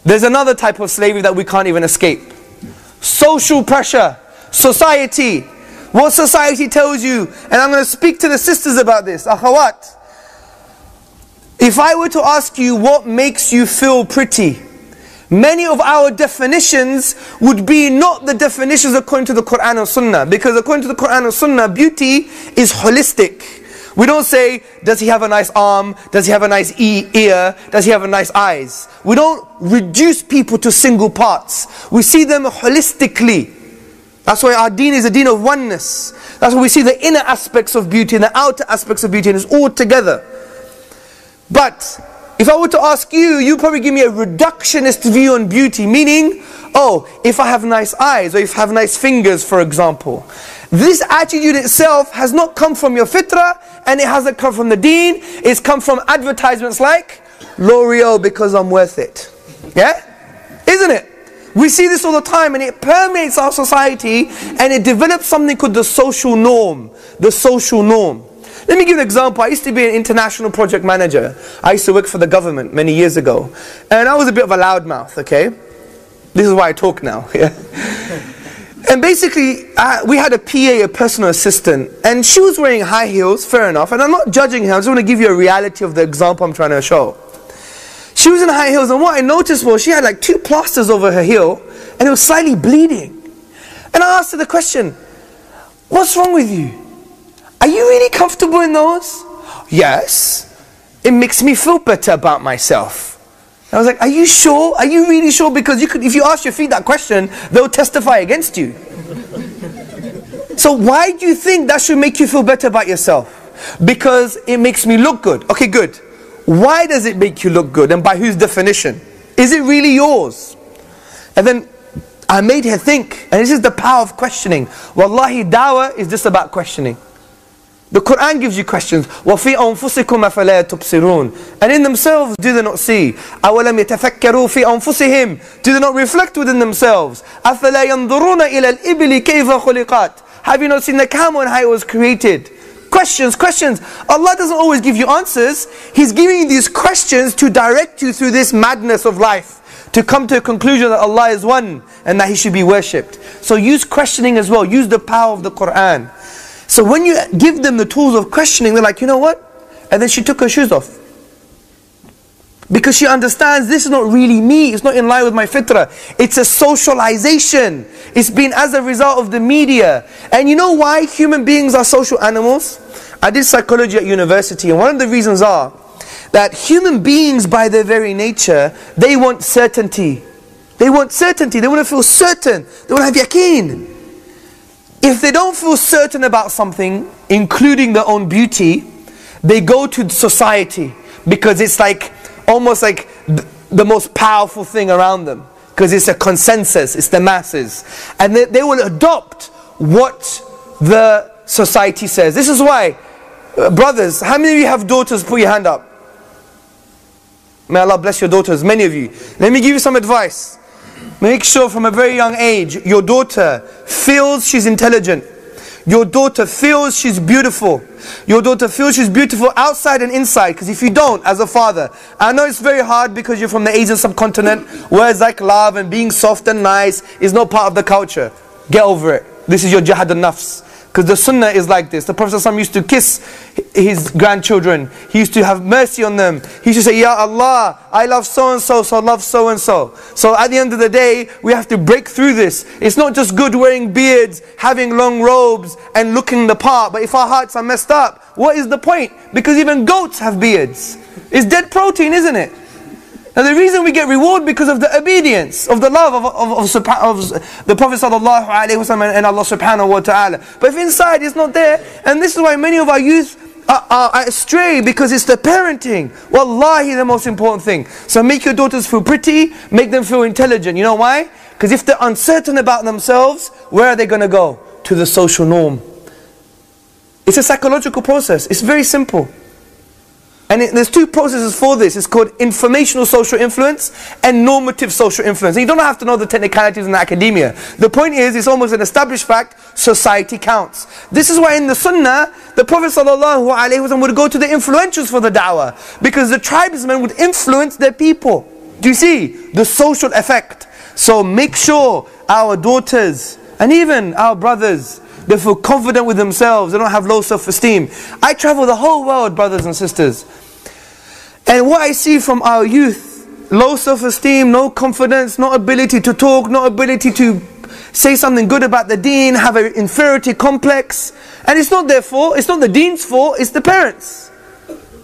There's another type of slavery that we can't even escape. Social pressure. Society. What society tells you. And I'm going to speak to the sisters about this. Akhawat. If I were to ask you what makes you feel pretty, many of our definitions would be not the definitions according to the Quran and Sunnah. Because according to the Quran and Sunnah, beauty is holistic. We don't say, does he have a nice arm? Does he have a nice ear? Does he have a nice eyes? We don't reduce people to single parts. We see them holistically. That's why our deen is a deen of oneness. That's why we see the inner aspects of beauty and the outer aspects of beauty, and it's all together. But if I were to ask you, you'd probably give me a reductionist view on beauty, meaning, oh, if I have nice eyes, or if I have nice fingers, for example. This attitude itself has not come from your fitrah, and it hasn't come from the deen. It's come from advertisements like L'Oreal because I'm worth it. Yeah? Isn't it? We see this all the time, and it permeates our society, and it develops something called the social norm. The social norm. Let me give you an example. I used to be an international project manager. I used to work for the government many years ago. And I was a bit of a loudmouth, okay? This is why I talk now. Yeah? And basically, we had a PA, a personal assistant, and she was wearing high heels, fair enough. And I'm not judging her, I just want to give you a reality of the example I'm trying to show. She was in high heels, and what I noticed was she had like 2 plasters over her heel, and it was slightly bleeding. And I asked her the question, what's wrong with you? Are you really comfortable in those? Yes. It makes me feel better about myself. I was like, are you sure? Are you really sure? Because you could, if you ask your feet that question, they'll testify against you. So why do you think that should make you feel better about yourself? Because it makes me look good. Okay, good. Why does it make you look good, and by whose definition? Is it really yours? And then I made her think, and this is the power of questioning. Wallahi, dawah is just about questioning. The Quran gives you questions. وَفِي أَنفُسِكُمْ أَفَلَا تُبْصِرُونَ. And in themselves, do they not see? أَوَلَمْ يَتَفَكَّرُوا فِي أَنفُسِهِمْ. Do they not reflect within themselves? أَفَلَا يَنْظُرُونَ إِلَى الْإِبِلِ كَيْفَ خُلِقَتْ. Have you not seen the camel and how it was created? Questions, questions. Allah doesn't always give you answers. He's giving you these questions to direct you through this madness of life, to come to a conclusion that Allah is one and that He should be worshipped. So use questioning as well. Use the power of the Quran. So when you give them the tools of questioning, they're like, you know what? And then she took her shoes off. Because she understands this is not really me. It's not in line with my fitrah. It's a socialization. It's been as a result of the media. And you know why human beings are social animals? I did psychology at university, and one of the reasons are that human beings by their very nature, they want certainty. They want certainty. They want to feel certain. They want to have yaqeen. If they don't feel certain about something, including their own beauty, they go to society, because it's like almost like the most powerful thing around them, because it's a consensus, it's the masses, and they will adopt what the society says. This is why, brothers, how many of you have daughters? Put your hand up. May Allah bless your daughters, many of you. Let me give you some advice. Make sure from a very young age, your daughter feels she's intelligent. Your daughter feels she's beautiful. Your daughter feels she's beautiful outside and inside. Because if you don't, as a father, I know it's very hard because you're from the Asian subcontinent, where it's like love and being soft and nice is not part of the culture. Get over it. This is your jihad al-nafs. Because the sunnah is like this. The Prophet ﷺ used to kiss his grandchildren. He used to have mercy on them. He used to say, Ya Allah, I love so-and-so, so love so-and-so. So at the end of the day, we have to break through this. It's not just good wearing beards, having long robes, and looking the part. But if our hearts are messed up, what is the point? Because even goats have beards. It's dead protein, isn't it? Now the reason we get reward because of the obedience, of the love of the Prophet ﷺ and Allah subhanahu wa ta'ala. But if inside it's not there, and this is why many of our youth are astray, because it's the parenting. Wallahi, the most important thing. So make your daughters feel pretty, make them feel intelligent. You know why? Because if they're uncertain about themselves, where are they going to go? To the social norm. It's a psychological process. It's very simple. And there's 2 processes for this. It's called informational social influence and normative social influence. And you don't have to know the technicalities in the academia. The point is, it's almost an established fact, society counts. This is why in the sunnah, the Prophet ﷺ would go to the influentials for the da'wah. Because the tribesmen would influence their people. Do you see the social effect? So make sure our daughters and even our brothers, they feel confident with themselves. They don't have low self-esteem. I travel the whole world, brothers and sisters. And what I see from our youth, low self-esteem, no confidence, no ability to talk, no ability to say something good about the deen, have an inferiority complex. And it's not their fault, it's not the deen's fault, it's the parents.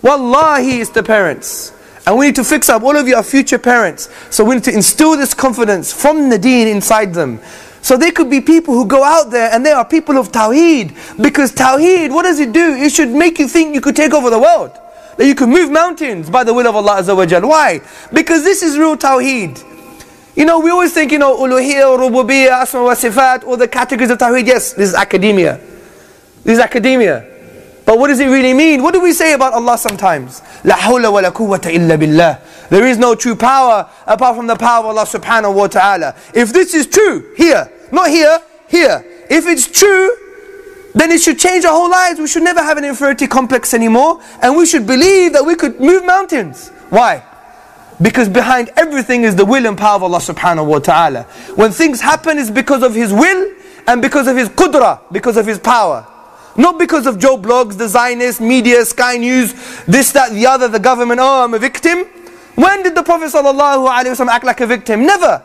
Wallahi, it's the parents. And we need to fix up. All of you are future parents. So we need to instill this confidence from the deen inside them. So they could be people who go out there and they are people of Tawheed. Because Tawheed, what does it do? It should make you think you could take over the world. That you could move mountains by the will of Allah Azza wa Jal. Why? Because this is real Tawheed. You know, we always think, uluhiyya, rububiyyah, asma wa sifat, all the categories of Tawheed. Yes, this is academia. This is academia. But what does it really mean? What do we say about Allah sometimes? La hawla wa la quwwata illa billah. There is no true power apart from the power of Allah subhanahu wa ta'ala. If this is true, here, not here, here. If it's true, then it should change our whole lives. We should never have an inferiority complex anymore. And we should believe that we could move mountains. Why? Because behind everything is the will and power of Allah subhanahu wa ta'ala. When things happen, it's because of His will and because of His qudra, because of His power. Not because of Joe Blogs, the Zionist, media, Sky News, this, that, the other, the government, oh, I'm a victim. When did the Prophet ﷺ act like a victim? Never.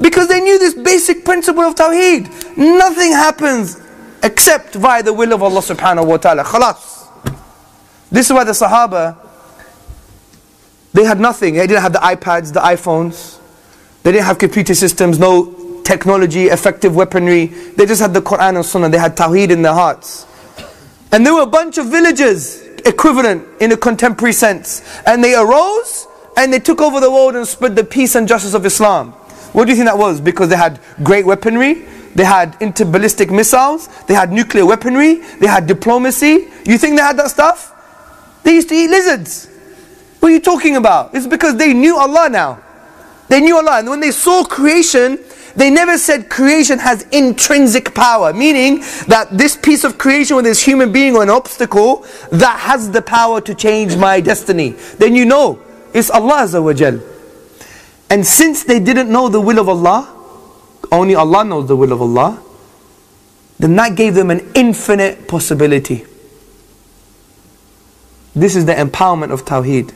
Because they knew this basic principle of Tawheed. Nothing happens except via the will of Allah subhanahu wa ta'ala. Khalas. This is why the Sahaba, they had nothing. They didn't have the iPads, the iPhones. They didn't have computer systems, no technology, effective weaponry. They just had the Quran and Sunnah. They had Tawheed in their hearts. And there were a bunch of villages equivalent in a contemporary sense. And they arose and they took over the world and spread the peace and justice of Islam. What do you think that was? Because they had great weaponry, they had interballistic missiles, they had nuclear weaponry, they had diplomacy. You think they had that stuff? They used to eat lizards. What are you talking about? It's because they knew Allah now. They knew Allah. And when they saw creation, they never said creation has intrinsic power. Meaning that this piece of creation, whether it's human being or an obstacle, that has the power to change my destiny. Then you know, it's Allah Azza wa Jal. And since they didn't know the will of Allah, only Allah knows the will of Allah, then that gave them an infinite possibility. This is the empowerment of Tawheed.